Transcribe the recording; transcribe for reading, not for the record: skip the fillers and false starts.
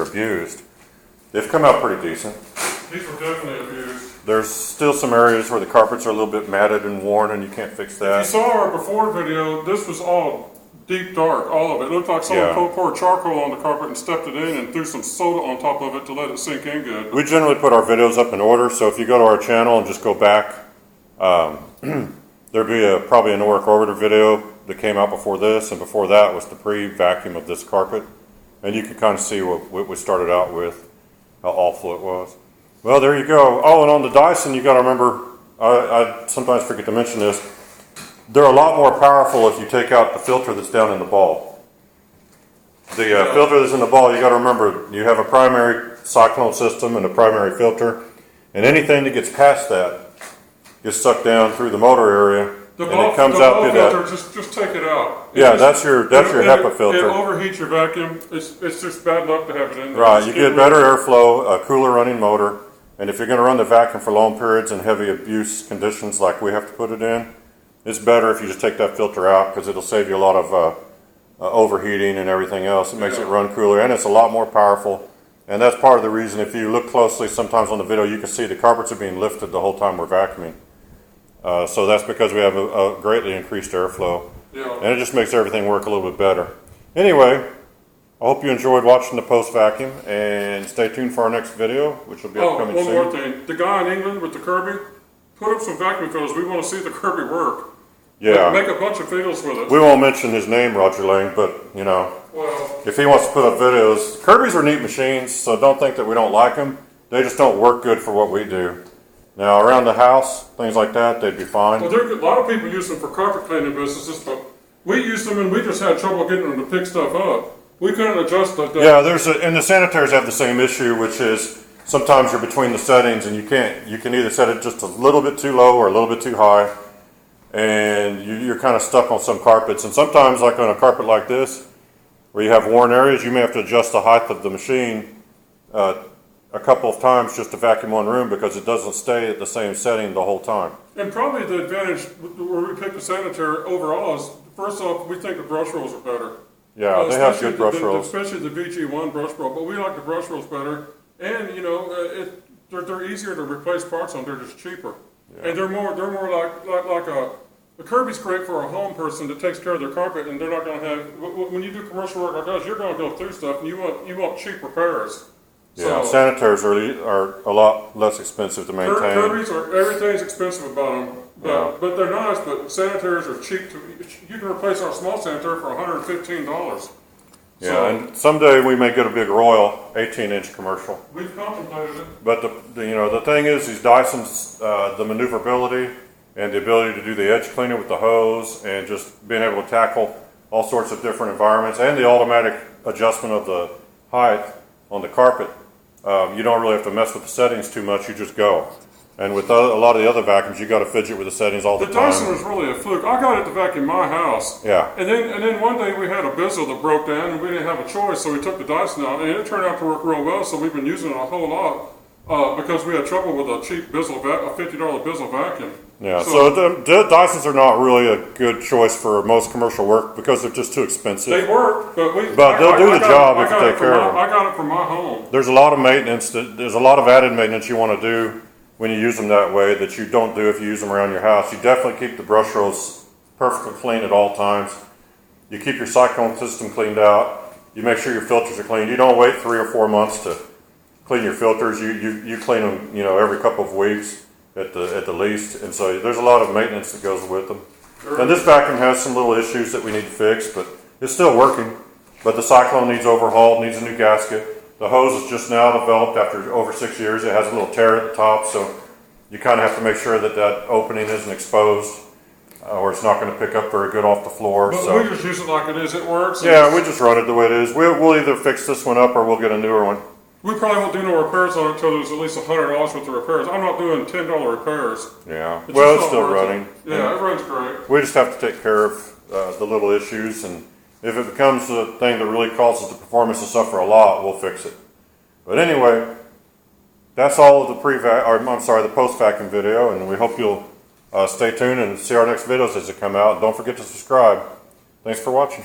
are abused. They've come out pretty decent. These were definitely abused. There's still some areas where the carpets are a little bit matted and worn, and you can't fix If that. you saw our before video, this was all deep dark, all of it. It looked like someone poured charcoal on the carpet and stepped it in and threw some soda on top of it to let it sink in good. We generally put our videos up in order, so if you go to our channel and just go back, there'd be probably an Noric Orbiter video that came out before this, and before that was the pre-vacuum of this carpet. And you can kind of see what we started out with, how awful it was. Well, there you go. Oh, and on the Dyson, you got to remember, I sometimes forget to mention this, they're a lot more powerful if you take out the filter that's down in the ball. The filter that's in the ball, you got to remember, you have a primary cyclone system and a primary filter, and anything that gets past that gets sucked down through the motor area, and it comes out through that. Just take it out. Yeah, that's your HEPA filter. It overheats your vacuum. It's just bad luck to have it in there. Right, you get better airflow, a cooler running motor, and if you're going to run the vacuum for long periods and heavy abuse conditions like we have to put it in, it's better if you just take that filter out because it'll save you a lot of overheating and everything else. It makes it run cooler, and it's a lot more powerful. And that's part of the reason, if you look closely, sometimes on the video, you can see the carpets are being lifted the whole time we're vacuuming. So that's because we have a greatly increased airflow. Yeah. And it just makes everything work a little bit better. Anyway, I hope you enjoyed watching the post-vacuum, and stay tuned for our next video, which will be upcoming soon. One more thing. The guy in England with the Kirby, put up some vacuum filters. We want to see the Kirby work. Yeah. Make a bunch of videos with it. We won't mention his name, Roger Lane, but, you know, Well, if he wants to put up videos, Kirby's are neat machines, so don't think that we don't like them. They just don't work good for what we do. Now, around the house, things like that, they'd be fine. well, a lot of people use them for carpet cleaning businesses, but we used them and we just had trouble getting them to pick stuff up. We couldn't adjust that. Yeah, and the sanitaries have the same issue, which is sometimes you're between the settings and you can either set it just a little bit too low or a little bit too high, and you're kind of stuck on some carpets. And sometimes, like on a carpet like this, where you have worn areas, you may have to adjust the height of the machine a couple of times just to vacuum one room because it doesn't stay at the same setting the whole time. And probably the advantage where we picked the sanitary overall is, first off, we think the brush rolls are better. Yeah, they have good brush rolls. Especially the VG1 brush roll, but we like the brush rolls better. And, you know, they're easier to replace parts on, they're just cheaper. Yeah. And they're more like the Kirby's great for a home person that takes care of their carpet, and they're not going to have, when you do commercial work like us, you're going to go through stuff, and you want cheap repairs. Yeah, sanitaries are a lot less expensive to maintain. Kirby's everything's expensive about them, but they're nice. But sanitaries are cheap. You can replace our small sanitary for $115. Yeah, so, and someday we may get a big Royal 18-inch commercial. We've contemplated it. But the thing is, these Dysons, the maneuverability and the ability to do the edge cleaning with the hose, and just being able to tackle all sorts of different environments, and the automatic adjustment of the height on the carpet. You don't really have to mess with the settings too much, you just go. And with a lot of the other vacuums, you got to fidget with the settings all the time. The Dyson was really a fluke. I got it to vacuum my house. Yeah. And then one day we had a Bizzle that broke down, and we didn't have a choice, so we took the Dyson out, and it turned out to work real well, so we've been using it a whole lot because we had trouble with a cheap Bizzle, a $50 Bizzle vacuum. Yeah, so the Dysons are not really a good choice for most commercial work because they're just too expensive. They work, but they'll do the job if you take care of them. I got it for my home. There's a lot of maintenance. There's a lot of added maintenance you want to do when you use them that way that you don't do if you use them around your house. You definitely keep the brush rolls perfectly clean at all times. You keep your cyclone system cleaned out. You make sure your filters are clean. You don't wait 3 or 4 months to clean your filters. You clean them, every couple of weeks. At the least, and so there's a lot of maintenance that goes with them. Sure. And this vacuum has some little issues that we need to fix, but it's still working. But the cyclone needs overhauled, needs a new gasket. The hose is just now developed after over 6 years. It has a little tear at the top, so you kind of have to make sure that opening isn't exposed, or it's not going to pick up very good off the floor. But we just use it like it is. It works. Yeah, we just run it the way it is. We'll either fix this one up or we'll get a newer one. We probably won't do no repairs on it until there's at least $100 worth of repairs. I'm not doing $10 repairs. Yeah, it's still running. Yeah, it runs great. We just have to take care of the little issues, and if it becomes a thing that really causes the performance to suffer a lot, we'll fix it. But anyway, that's all of the post-vacuum video, and we hope you'll stay tuned and see our next videos as they come out. Don't forget to subscribe. Thanks for watching.